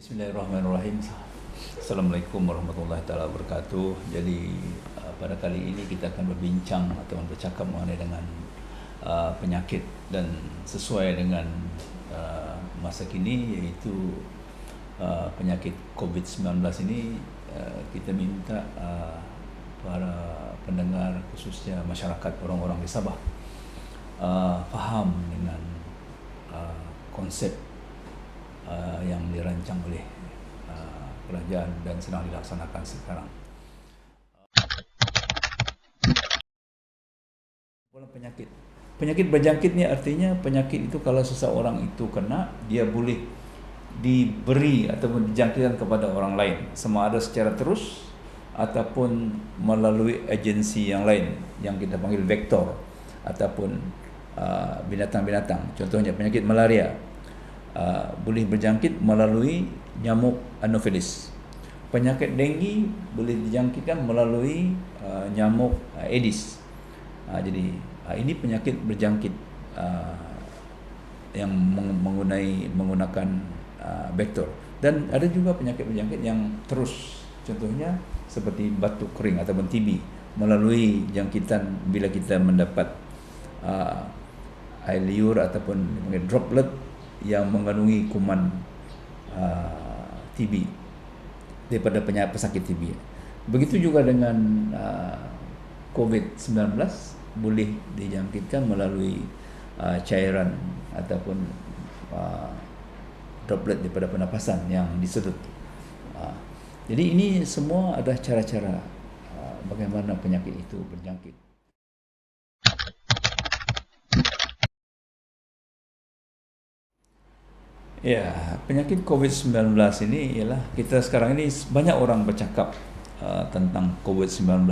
Bismillahirrahmanirrahim. Assalamualaikum warahmatullahi taala wabarakatuh. Jadi pada kali ini kita akan berbincang atau bercakap mengenai dengan penyakit dan sesuai dengan masa kini, iaitu penyakit COVID-19 ini. Kita minta para pendengar, khususnya masyarakat orang-orang di Sabah, faham dengan konsep yang dirancang oleh kerajaan dan sedang dilaksanakan sekarang. Penyakit berjangkit ni artinya penyakit itu kalau seseorang itu kena, dia boleh diberi ataupun dijangkitkan kepada orang lain, sama ada secara terus ataupun melalui agensi yang lain yang kita panggil vektor ataupun binatang-binatang. Contohnya penyakit malaria boleh berjangkit melalui nyamuk Anopheles. Penyakit denggi boleh dijangkitkan melalui nyamuk Aedes. Jadi ini penyakit berjangkit yang menggunakan vektor. Dan ada juga penyakit berjangkit yang terus, contohnya seperti batuk kering ataupun TB, melalui jangkitan bila kita mendapat air liur ataupun droplet yang mengandungi kuman TB daripada pesakit TB. Begitu juga dengan COVID-19 boleh dijangkitkan melalui cairan ataupun droplet daripada pernafasan yang disedut. Jadi ini semua adalah cara-cara bagaimana penyakit itu berjangkit. Ya, penyakit COVID-19 ini ialah, kita sekarang ini banyak orang bercakap tentang COVID-19.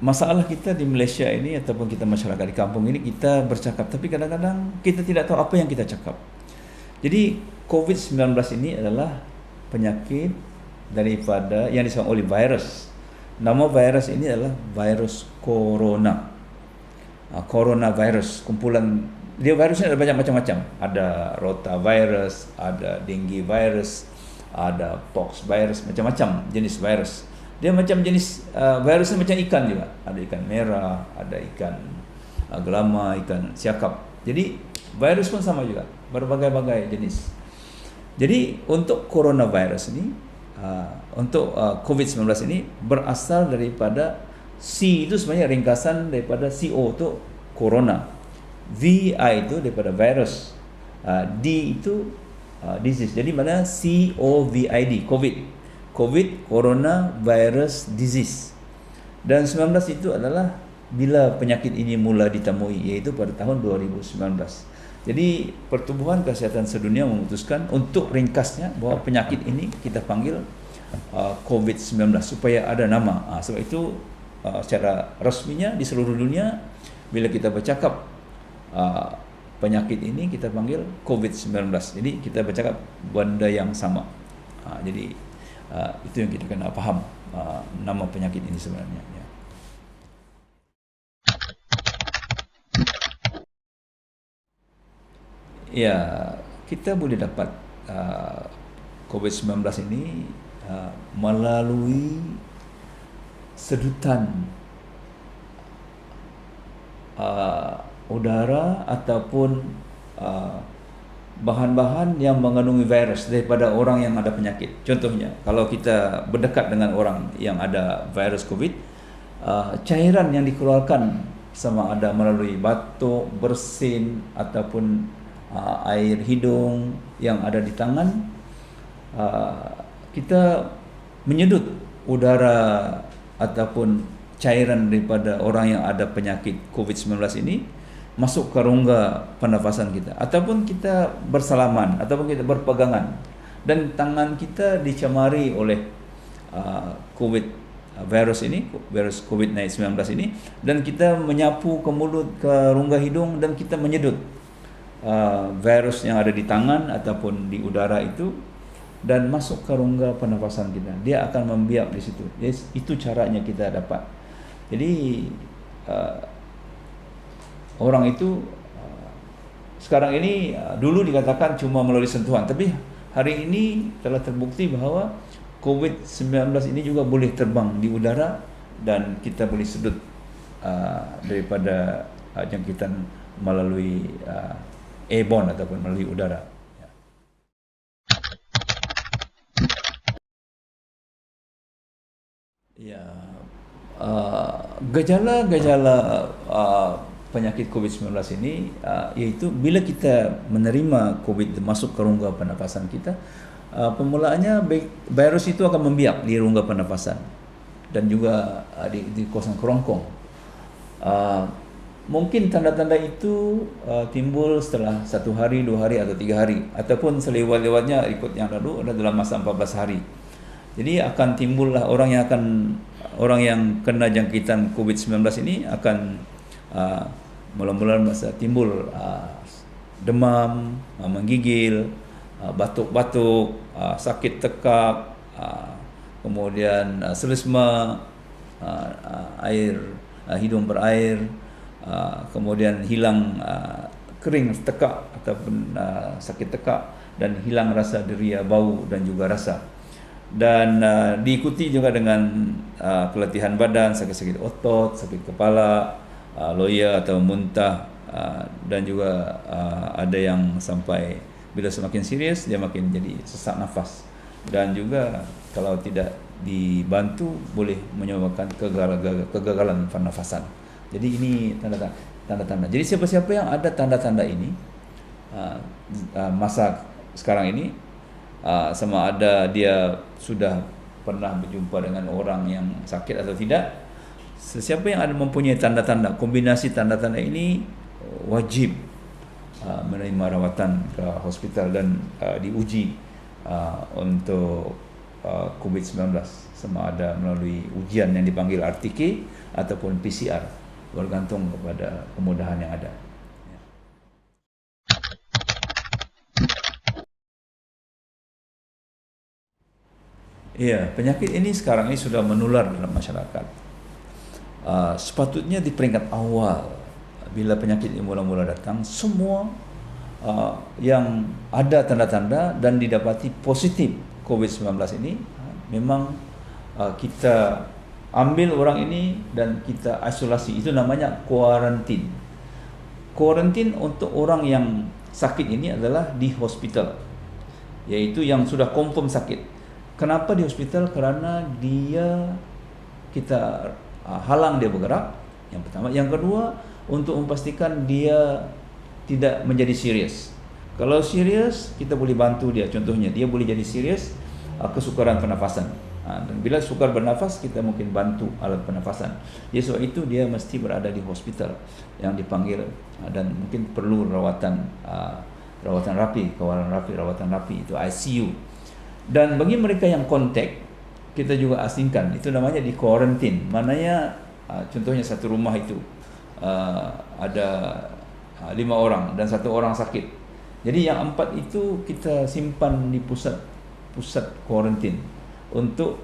Masalah kita di Malaysia ini ataupun kita masyarakat di kampung ini, kita bercakap tapi kadang-kadang kita tidak tahu apa yang kita cakap. Jadi COVID-19 ini adalah penyakit daripada yang disebabkan oleh virus. Nama virus ini adalah virus corona. Coronavirus, kumpulan dia. Virusnya ada banyak macam-macam. Ada rotavirus, ada dengue virus, ada pox virus, macam-macam jenis virus. Dia macam jenis virusnya macam ikan juga. Ada ikan merah, ada ikan gelama, ikan siakap. Jadi virus pun sama juga, berbagai-bagai jenis. Jadi untuk coronavirus ini, untuk COVID-19 ini berasal daripada C itu sebenarnya ringkasan daripada CO itu corona, VI itu daripada virus, D itu disease. Jadi mana COVID, COVID, Corona Virus Disease. Dan 19 itu adalah bila penyakit ini mula ditemui, iaitu pada tahun 2019. Jadi Pertubuhan Kesihatan Sedunia memutuskan untuk ringkasnya bahawa penyakit ini kita panggil COVID-19 supaya ada nama. Sebab itu secara resminya di seluruh dunia bila kita bercakap penyakit ini kita panggil COVID-19. Jadi kita bercakap benda yang sama. Jadi itu yang kita kena faham, nama penyakit ini sebenarnya. Ya, kita boleh dapat COVID-19 ini melalui sedutan udara ataupun bahan-bahan yang mengandungi virus daripada orang yang ada penyakit. Contohnya, kalau kita berdekat dengan orang yang ada virus COVID, cairan yang dikeluarkan sama ada melalui batuk, bersin ataupun air hidung yang ada di tangan, kita menyedut udara ataupun cairan daripada orang yang ada penyakit COVID-19 ini masuk ke rongga pernafasan kita, ataupun kita bersalaman ataupun kita berpegangan dan tangan kita dicemari oleh virus COVID-19 ini, dan kita menyapu ke mulut, ke rongga hidung, dan kita menyedut virus yang ada di tangan ataupun di udara itu dan masuk ke rongga pernafasan kita. Dia akan membiak di situ. Jadi, itu caranya kita dapat. Jadi orang itu sekarang ini dulu dikatakan cuma melalui sentuhan, tapi hari ini telah terbukti bahwa COVID-19 ini juga boleh terbang di udara dan kita boleh sedut daripada jangkitan melalui airborne ataupun melalui udara. Ya, gejala-gejala penyakit COVID-19 ini iaitu bila kita menerima COVID masuk ke rongga pernafasan kita, permulaannya virus itu akan membiak di rongga pernafasan dan juga di kawasan kerongkong. Mungkin tanda-tanda itu timbul setelah 1 hari, 2 hari atau 3 hari, ataupun selewat-lewatnya ikut yang lalu adalah dalam masa 14 hari. Jadi akan timbullah orang yang kena jangkitan COVID-19 ini akan mula-mula masa timbul demam, menggigil, batuk-batuk, sakit tekak, kemudian selesma, hidung berair, kemudian hilang kering tekak ataupun sakit tekak, dan hilang rasa deria, bau dan juga rasa. Dan diikuti juga dengan keletihan badan, sakit-sakit otot, sakit kepala, loya atau muntah, dan juga ada yang sampai bila semakin serius dia makin jadi sesak nafas, dan juga kalau tidak dibantu boleh menyebabkan kegagalan pernafasan. Jadi ini tanda-tanda. Jadi siapa-siapa yang ada tanda-tanda ini masa sekarang ini, sama ada dia sudah pernah berjumpa dengan orang yang sakit atau tidak, sesiapa yang ada mempunyai tanda-tanda, kombinasi tanda-tanda ini wajib menerima rawatan ke hospital dan diuji untuk COVID-19, sama ada melalui ujian yang dipanggil RTK ataupun PCR, bergantung kepada kemudahan yang ada. Ya, penyakit ini sekarang ini sudah menular dalam masyarakat. Sepatutnya di peringkat awal bila penyakit ini mula-mula datang, semua yang ada tanda-tanda dan didapati positif COVID-19 ini, memang kita ambil orang ini dan kita isolasi. Itu namanya kuarantin. Kuarantin untuk orang yang sakit ini adalah di hospital, yaitu yang sudah confirm sakit. Kenapa di hospital? Kerana kita halang dia bergerak, yang pertama. Yang kedua, untuk memastikan dia tidak menjadi serius. Kalau serius, kita boleh bantu dia. Contohnya, dia boleh jadi serius kesukaran pernafasan. Dan bila sukar bernafas, kita mungkin bantu alat pernafasan. Jadi sebab itu dia mesti berada di hospital yang dipanggil, dan mungkin perlu rawatan rapi, kawalan rapi, rawatan rapi, itu ICU. Dan bagi mereka yang kontak, kita juga asingkan. Itu namanya di quarantine. Maknanya contohnya satu rumah itu ada 5 orang dan 1 orang sakit. Jadi yang 4 itu kita simpan di pusat quarantine untuk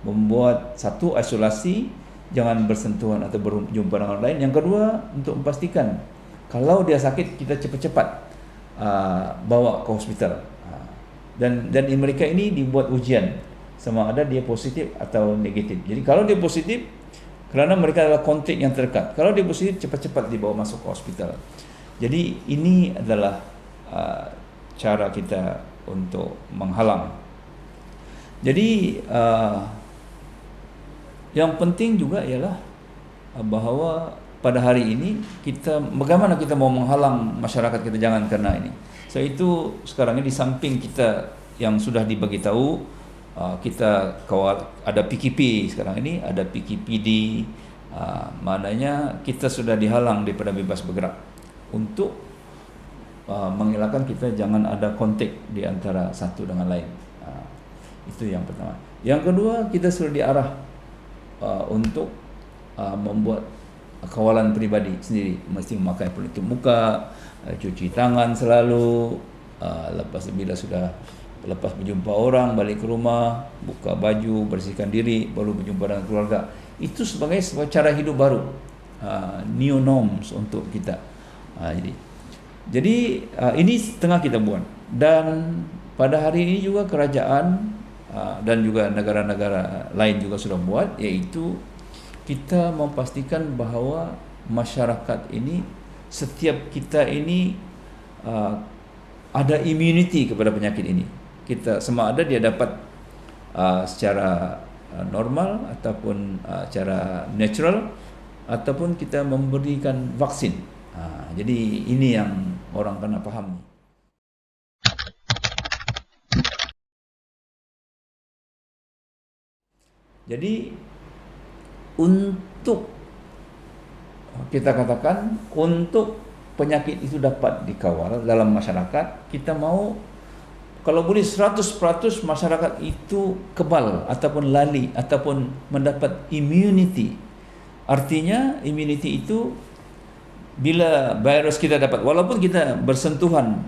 membuat satu, isolasi, jangan bersentuhan atau berjumpa dengan orang lain. Yang kedua, untuk memastikan kalau dia sakit, kita cepat-cepat bawa ke hospital. Dan mereka ini dibuat ujian sama ada dia positif atau negatif. Jadi kalau dia positif, kerana mereka adalah kontak yang terdekat. Kalau dia positif, cepat-cepat dibawa masuk ke hospital. Jadi ini adalah cara kita untuk menghalang. Jadi yang penting juga ialah bahawa pada hari ini bagaimana kita mau menghalang masyarakat kita jangan kena ini. So itu sekarang ini di samping kita yang sudah dibagi tahu, kita kawal, ada PKP sekarang ini, ada PKPD, maknanya kita sudah dihalang daripada bebas bergerak untuk mengelakkan kita jangan ada kontak di antara satu dengan lain. Itu yang pertama. Yang kedua, kita sudah diarah untuk membuat kawalan peribadi sendiri, mesti memakai penutup muka, cuci tangan selalu, lepas berjumpa orang, balik ke rumah, buka baju, bersihkan diri, baru berjumpa dengan keluarga. Itu sebagai cara hidup baru, new norms untuk kita. Jadi Jadi ini tengah kita buat, dan pada hari ini juga kerajaan dan juga negara-negara lain juga sudah buat, yaitu kita memastikan bahawa masyarakat ini, setiap kita ini ada immunity kepada penyakit ini. Kita sama ada dia dapat secara normal ataupun secara natural, ataupun kita memberikan vaksin. Jadi ini yang orang kena faham. Jadi untuk kita katakan, untuk penyakit itu dapat dikawal dalam masyarakat, kita mau kalau boleh 100% masyarakat itu kebal ataupun lali ataupun mendapat immunity. Artinya immunity itu bila virus kita dapat, walaupun kita bersentuhan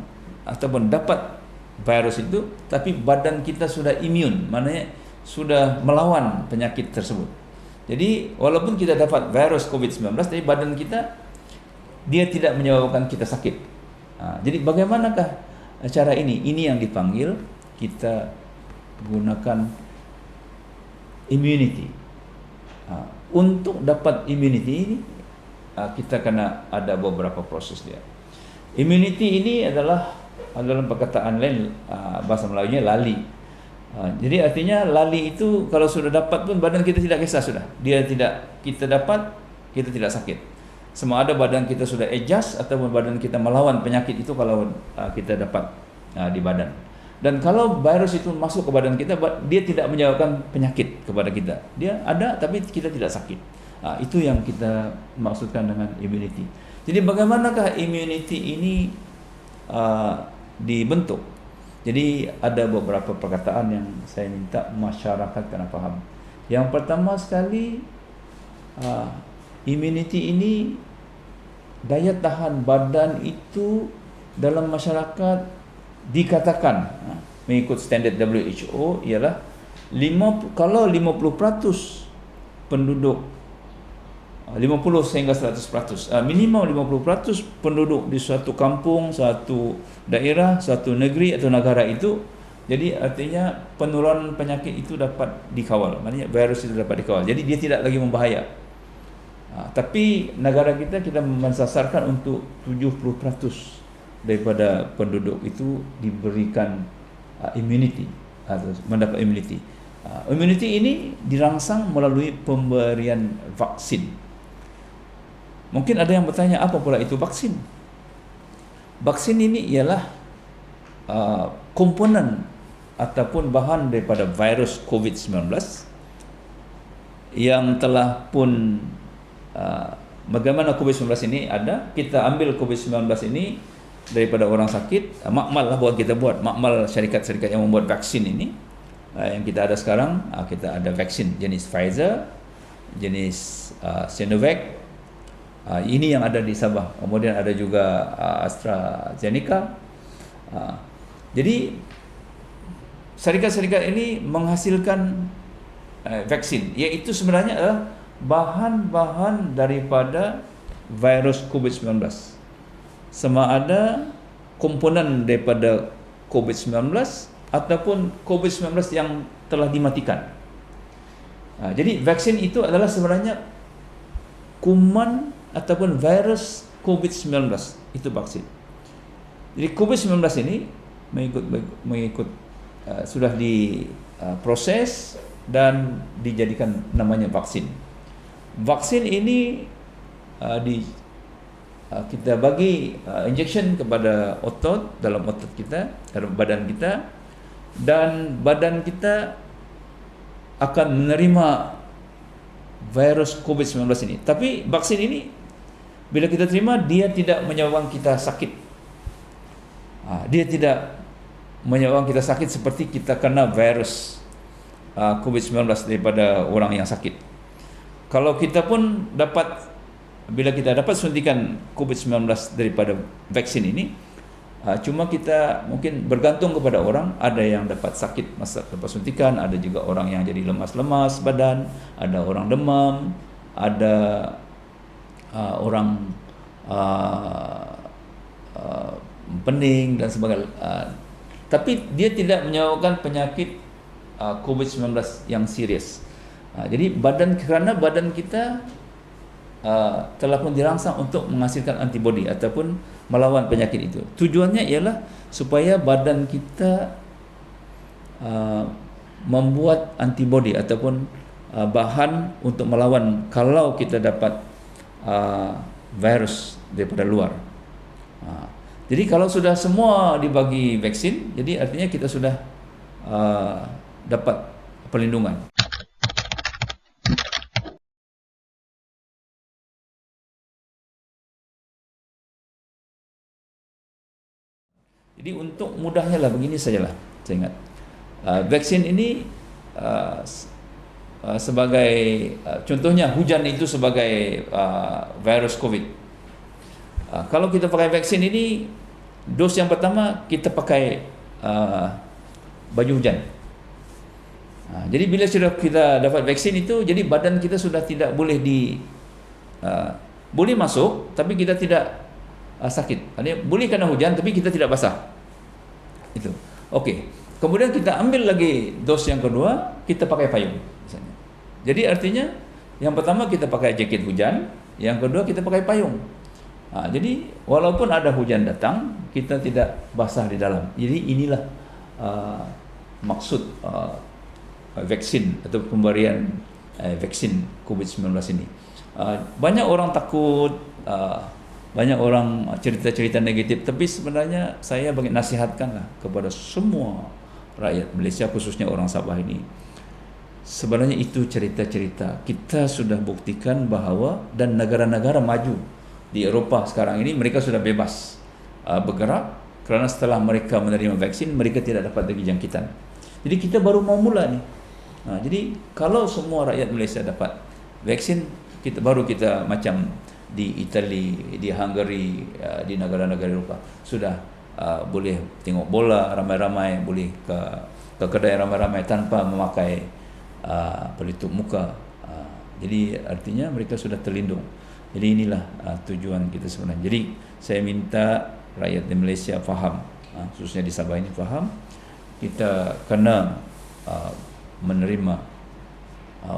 ataupun dapat virus itu, tapi badan kita sudah imun, maknanya sudah melawan penyakit tersebut. Jadi walaupun kita dapat virus COVID-19, tapi badan kita dia tidak menyebabkan kita sakit. Jadi bagaimanakah cara ini? Ini yang dipanggil kita gunakan immunity. Untuk dapat immunity ini kita kena ada beberapa proses dia. Immunity ini adalah dalam perkataan lain bahasa Melayunya lali. Jadi artinya lali itu kalau sudah dapat pun badan kita tidak kisah sudah. Kita dapat, kita tidak sakit. Semua ada badan kita sudah adjust ataupun badan kita melawan penyakit itu kalau kita dapat di badan. Dan kalau virus itu masuk ke badan kita, dia tidak menyebabkan penyakit kepada kita. Dia ada tapi kita tidak sakit. Itu yang kita maksudkan dengan immunity. Jadi bagaimanakah immunity ini dibentuk? Jadi ada beberapa perkataan yang saya minta masyarakat kena faham. Yang pertama sekali, immunity ini, daya tahan badan itu dalam masyarakat dikatakan mengikut standard WHO ialah kalau 50% penduduk 50 sehingga 100%, minimal 50% penduduk di suatu kampung, suatu daerah, suatu negeri atau negara itu, jadi artinya penularan penyakit itu dapat dikawal, maknanya virus itu dapat dikawal, jadi dia tidak lagi membahaya. Tapi negara kita mensasarkan untuk 70% daripada penduduk itu diberikan immunity atau mendapat immunity. Immunity ini dirangsang melalui pemberian vaksin. Mungkin ada yang bertanya, apa pula itu vaksin? Vaksin ini ialah komponen ataupun bahan daripada virus COVID-19 yang telah pun bagaimana COVID-19 ini ada, kita ambil COVID-19 ini daripada orang sakit, makmal lah buat kita buat, makmal syarikat-syarikat yang membuat vaksin ini. Yang kita ada sekarang, kita ada vaksin jenis Pfizer, jenis Sinovac, ini yang ada di Sabah. Kemudian ada juga AstraZeneca. Jadi syarikat-syarikat ini menghasilkan vaksin, iaitu sebenarnya adalah bahan-bahan daripada virus COVID-19. Sama ada komponen daripada COVID-19 ataupun COVID-19 yang telah dimatikan. Jadi vaksin itu adalah sebenarnya kuman ataupun virus COVID-19, itu vaksin. Jadi COVID-19 ini mengikut sudah diproses dan dijadikan namanya vaksin. Vaksin ini kita bagi injection kepada otot, dalam otot kita, dalam badan kita, dan badan kita akan menerima virus COVID-19 ini. Tapi vaksin ini bila kita terima, dia tidak menyebabkan kita sakit. Dia tidak menyebabkan kita sakit seperti kita kena virus COVID-19 daripada orang yang sakit. Kalau kita pun dapat, bila kita dapat suntikan COVID-19 daripada vaksin ini, cuma kita mungkin bergantung kepada orang. Ada yang dapat sakit masa lepas suntikan, ada juga orang yang jadi lemas-lemas badan, ada orang demam, ada orang pening dan sebagainya. Tapi dia tidak menyebabkan penyakit COVID-19 yang serius. Jadi kerana badan kita telah pun dirangsang untuk menghasilkan antibodi ataupun melawan penyakit itu. Tujuannya ialah supaya badan kita membuat antibodi ataupun bahan untuk melawan kalau kita dapat virus daripada luar. Jadi kalau sudah semua dibagi vaksin, jadi artinya kita sudah dapat perlindungan. Jadi untuk mudahnya lah begini sajalah, saya ingat. Vaksin ini sebagai contohnya hujan itu sebagai virus COVID. Kalau kita pakai vaksin ini, dos yang pertama kita pakai baju hujan. Jadi bila sudah kita dapat vaksin itu, jadi badan kita sudah tidak boleh boleh masuk, tapi kita tidak sakit. Artinya boleh kena hujan, tapi kita tidak basah. Itu. Okey. Kemudian kita ambil lagi dos yang kedua, kita pakai payung. Misalnya. Jadi artinya yang pertama kita pakai jaket hujan, yang kedua kita pakai payung. Jadi walaupun ada hujan datang, kita tidak basah di dalam. Jadi inilah maksud vaksin atau pemberian vaksin COVID-19 ini. Banyak orang takut, banyak orang cerita-cerita negatif, tapi sebenarnya saya bagi nasihatkanlah kepada semua rakyat Malaysia, khususnya orang Sabah ini. Sebenarnya itu cerita-cerita. Kita sudah buktikan bahawa dan negara-negara maju di Eropah sekarang ini mereka sudah bebas bergerak kerana setelah mereka menerima vaksin mereka tidak dapat lagi jangkitan. Jadi kita baru mau mula ni. Jadi kalau semua rakyat Malaysia dapat vaksin, baru kita macam di Itali, di Hungary, di negara-negara Eropah sudah boleh tengok bola ramai-ramai, boleh ke kedai ramai-ramai tanpa memakai pelitup muka. Jadi artinya mereka sudah terlindung. Jadi inilah tujuan kita sebenarnya. Jadi saya minta rakyat di Malaysia faham, khususnya di Sabah ini faham, kita kena menerima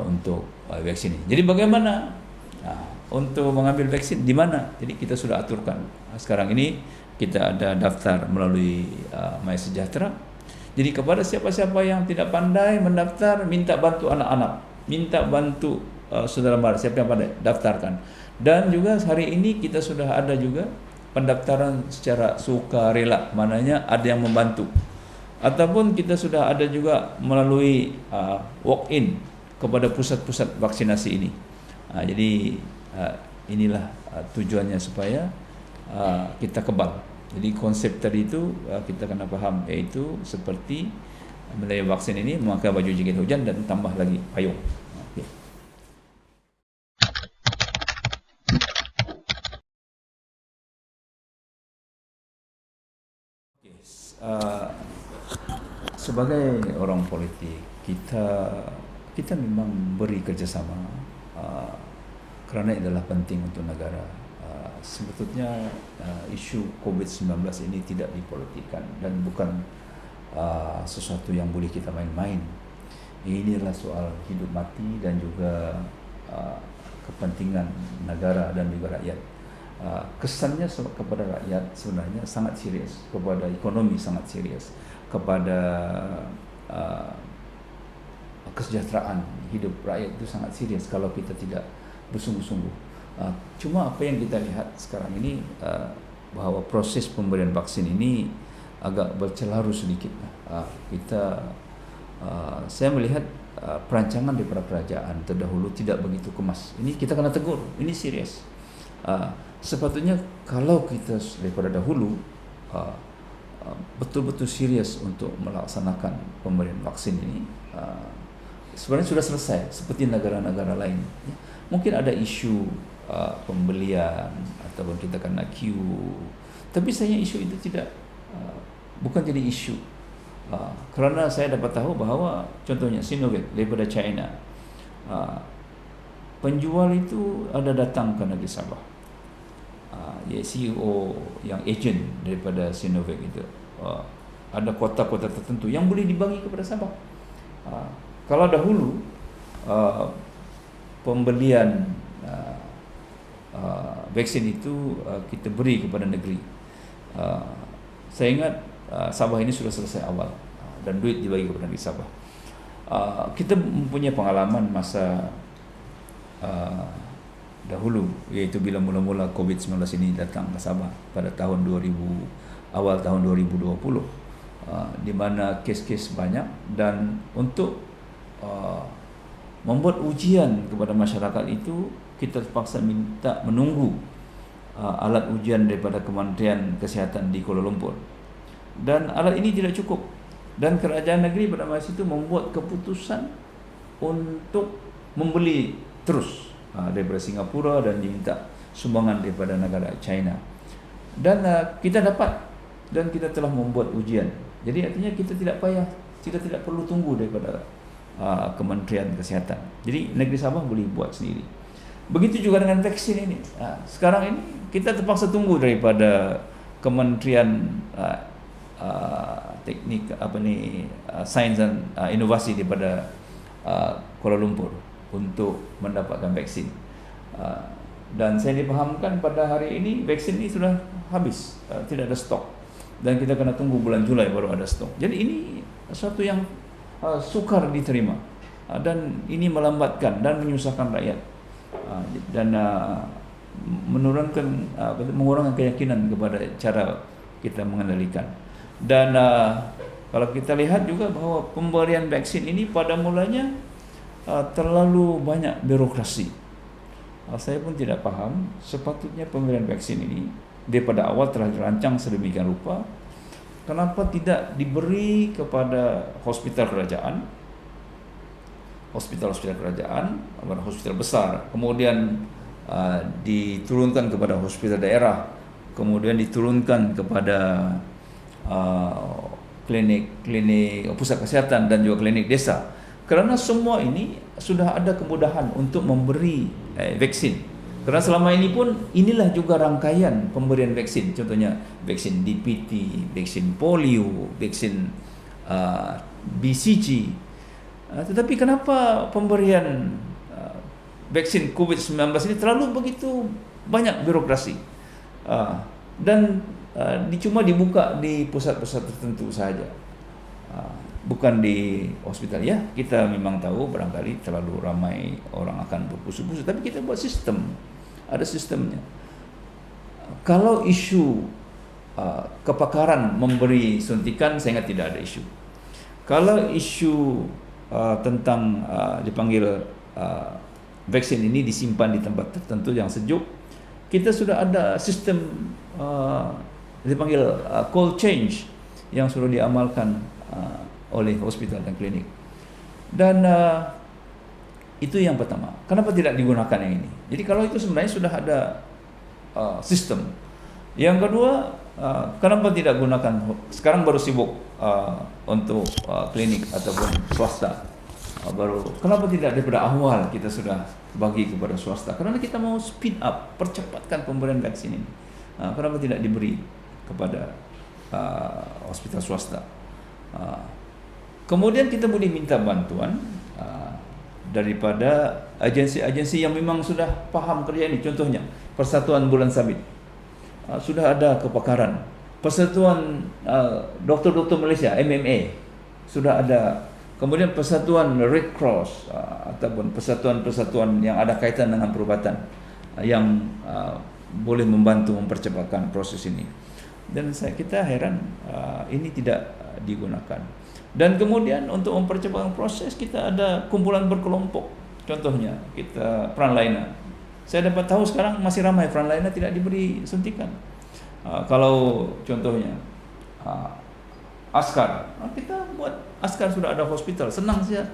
untuk vaksin ini. Jadi bagaimana untuk mengambil vaksin, di mana? Jadi kita sudah aturkan. Sekarang ini kita ada daftar melalui MySejahtera. Jadi kepada siapa-siapa yang tidak pandai mendaftar, minta bantu anak-anak, minta bantu saudara mara, siapa yang pandai, daftarkan. Dan juga hari ini kita sudah ada juga pendaftaran secara sukarela, maknanya ada yang membantu. Ataupun kita sudah ada juga melalui walk-in kepada pusat-pusat vaksinasi ini. Jadi inilah tujuannya supaya kita kebal. Jadi konsep tadi itu kita kena faham, iaitu seperti melalui vaksin ini memakai baju jaket hujan dan tambah lagi payung. Sebagai orang politik, kita memang beri kerjasama kerana ini adalah penting untuk negara. Sebetulnya isu COVID-19 ini tidak dipolitikkan dan bukan sesuatu yang boleh kita main-main. Ini adalah soal hidup mati dan juga kepentingan negara dan juga rakyat. Kesannya kepada rakyat sebenarnya sangat serius, kepada ekonomi sangat serius, kepada kesejahteraan hidup rakyat itu sangat serius kalau kita tidak bersungguh-sungguh. Cuma apa yang kita lihat sekarang ini bahawa proses pemberian vaksin ini agak bercelaru sedikit. Saya melihat perancangan daripada kerajaan terdahulu tidak begitu kemas. Ini kita kena tegur, ini serius. Sepatutnya kalau kita daripada dahulu betul-betul serius untuk melaksanakan pemberian vaksin ini, sebenarnya sudah selesai seperti negara-negara lain. Mungkin ada isu pembelian ataupun kita kena queue, tapi saya isu itu tidak bukan jadi isu. Kerana saya dapat tahu bahawa contohnya Sinovac daripada China, penjual itu ada datang ke negeri Sabah. CEO yang agent daripada Sinovac itu, ada kota-kota tertentu yang boleh dibagi kepada Sabah. Kalau dahulu pembelian vaksin itu kita beri kepada negeri, saya ingat Sabah ini sudah selesai awal, dan duit dibagi kepada negeri Sabah. Kita mempunyai pengalaman masa dahulu, iaitu bila mula-mula COVID-19 ini datang ke Sabah pada tahun 2000, awal tahun 2020, di mana kes-kes banyak, dan untuk membuat ujian kepada masyarakat itu kita terpaksa minta menunggu alat ujian daripada Kementerian Kesihatan di Kuala Lumpur, dan alat ini tidak cukup, dan kerajaan negeri pada masa itu membuat keputusan untuk membeli terus daripada Singapura dan diminta sumbangan daripada negara China, dan kita dapat, dan kita telah membuat ujian. Jadi artinya kita tidak perlu tunggu daripada Kementerian Kesihatan. Jadi negeri Sabah boleh buat sendiri. Begitu juga dengan vaksin ini. Sekarang ini kita terpaksa tunggu daripada Kementerian Teknik Sains dan Inovasi daripada Kuala Lumpur untuk mendapatkan vaksin. Dan saya dipahamkan pada hari ini vaksin ini sudah habis, tidak ada stok, dan kita kena tunggu bulan Julai baru ada stok. Jadi ini sesuatu yang sukar diterima, dan ini melambatkan dan menyusahkan rakyat, dan mengurangkan keyakinan kepada cara kita mengendalikan. Dan kalau kita lihat juga bahawa pemberian vaksin ini pada mulanya terlalu banyak birokrasi. Saya pun tidak faham, sepatutnya pemberian vaksin ini daripada awal telah dirancang sedemikian rupa, kenapa tidak diberi kepada hospital kerajaan, hospital besar, kemudian diturunkan kepada hospital daerah, kemudian diturunkan kepada klinik pusat kesihatan dan juga klinik desa. Kerana semua ini sudah ada kemudahan untuk memberi vaksin. Kerana selama ini pun inilah juga rangkaian pemberian vaksin. Contohnya vaksin DPT, vaksin polio, vaksin BCG. Tetapi kenapa pemberian vaksin COVID-19 ini terlalu begitu banyak birokrasi, dan cuma dibuka di pusat-pusat tertentu sahaja, bukan di hospital. Ya, kita memang tahu barangkali terlalu ramai orang akan berpusu-pusu, tapi kita buat sistem, ada sistemnya. Kalau isu kepakaran memberi suntikan, saya ingat tidak ada isu. Kalau isu tentang dipanggil vaksin ini disimpan di tempat tertentu yang sejuk, kita sudah ada sistem dipanggil cold change yang sudah diamalkan oleh hospital dan klinik. Dan itu yang pertama. Kenapa tidak digunakan yang ini? Jadi kalau itu sebenarnya sudah ada sistem. Yang kedua, kenapa tidak gunakan sekarang baru sibuk untuk klinik ataupun swasta? Kenapa tidak daripada awal kita sudah bagi kepada swasta? Kerana kita mau speed up, percepatkan pemberian vaksin ini. Kenapa tidak diberi kepada hospital swasta? Kemudian kita boleh minta bantuan daripada agensi-agensi yang memang sudah faham kerja ini. Contohnya Persatuan Bulan Sabit, sudah ada kepakaran. Persatuan Doktor-Doktor Malaysia, MMA, sudah ada. Kemudian Persatuan Red Cross ataupun persatuan-persatuan yang ada kaitan dengan perubatan yang boleh membantu mempercepatkan proses ini. Dan kita heran ini tidak digunakan. Dan kemudian untuk mempercepatkan proses, kita ada kumpulan berkelompok. Contohnya kita frontliner. Saya dapat tahu sekarang masih ramai frontliner tidak diberi suntikan. Kalau contohnya askar, kita buat askar, sudah ada hospital, senang saja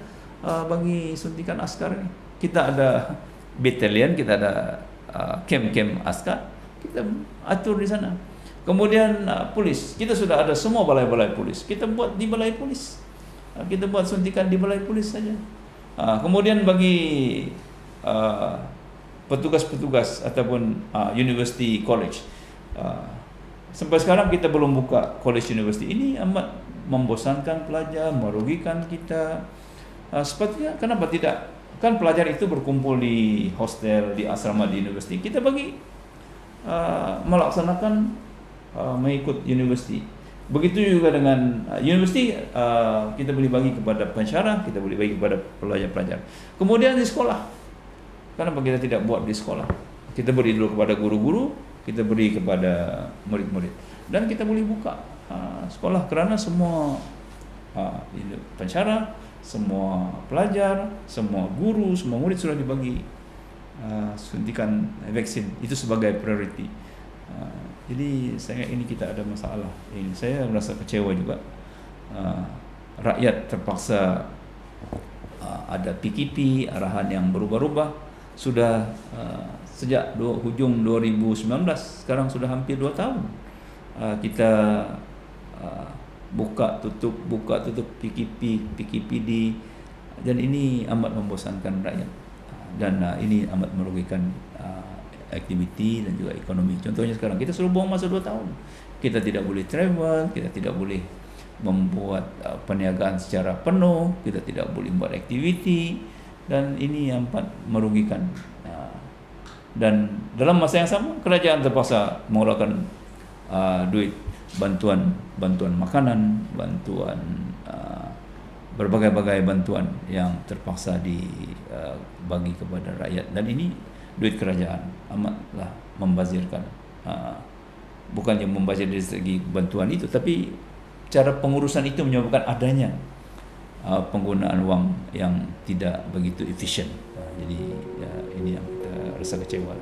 bagi suntikan askar ini. Kita ada batalion, kita ada camp-camp askar, kita atur di sana. Kemudian polis, kita sudah ada semua balai-balai polis, kita buat di balai polis, kita buat suntikan di balai polis saja. Kemudian bagi petugas-petugas ataupun university college, Uh, Sampai sekarang kita belum buka college university. Ini amat membosankan pelajar, merugikan kita. Sepatutnya kenapa tidak? Kan pelajar itu berkumpul di hostel, di asrama, di universiti. Kita bagi melaksanakan mengikut universiti. Begitu juga dengan universiti, kita boleh bagi kepada pensyarah, kita boleh bagi kepada pelajar-pelajar. Kemudian di sekolah, kenapa kita tidak buat di sekolah? Kita beri dulu kepada guru-guru, kita beri kepada murid-murid, dan kita boleh buka sekolah, kerana semua pensyarah, semua pelajar, semua guru, semua murid sudah dibagi suntikan vaksin itu sebagai priority. Jadi saya ini kita ada masalah. Ini saya merasa kecewa juga. Rakyat terpaksa ada PKP, arahan yang berubah-ubah. Sudah sejak hujung 2019, sekarang sudah hampir 2 tahun. Kita buka tutup PKPD, dan ini amat membosankan rakyat, dan ini amat merugikan aktiviti dan juga ekonomi. Contohnya sekarang kita suruh buang masa 2 tahun, kita tidak boleh travel, kita tidak boleh membuat perniagaan secara penuh, kita tidak boleh buat aktiviti, dan ini amat merugikan. Dan dalam masa yang sama, kerajaan terpaksa mengeluarkan duit bantuan makanan, bantuan berbagai-bagai bantuan yang terpaksa dibagi kepada rakyat, dan ini duit kerajaan amatlah membazirkan. Bukannya membazir dari segi bantuan itu, tapi cara pengurusan itu menyebabkan adanya penggunaan wang yang tidak begitu efisien. Jadi ini yang kita rasa kecewa.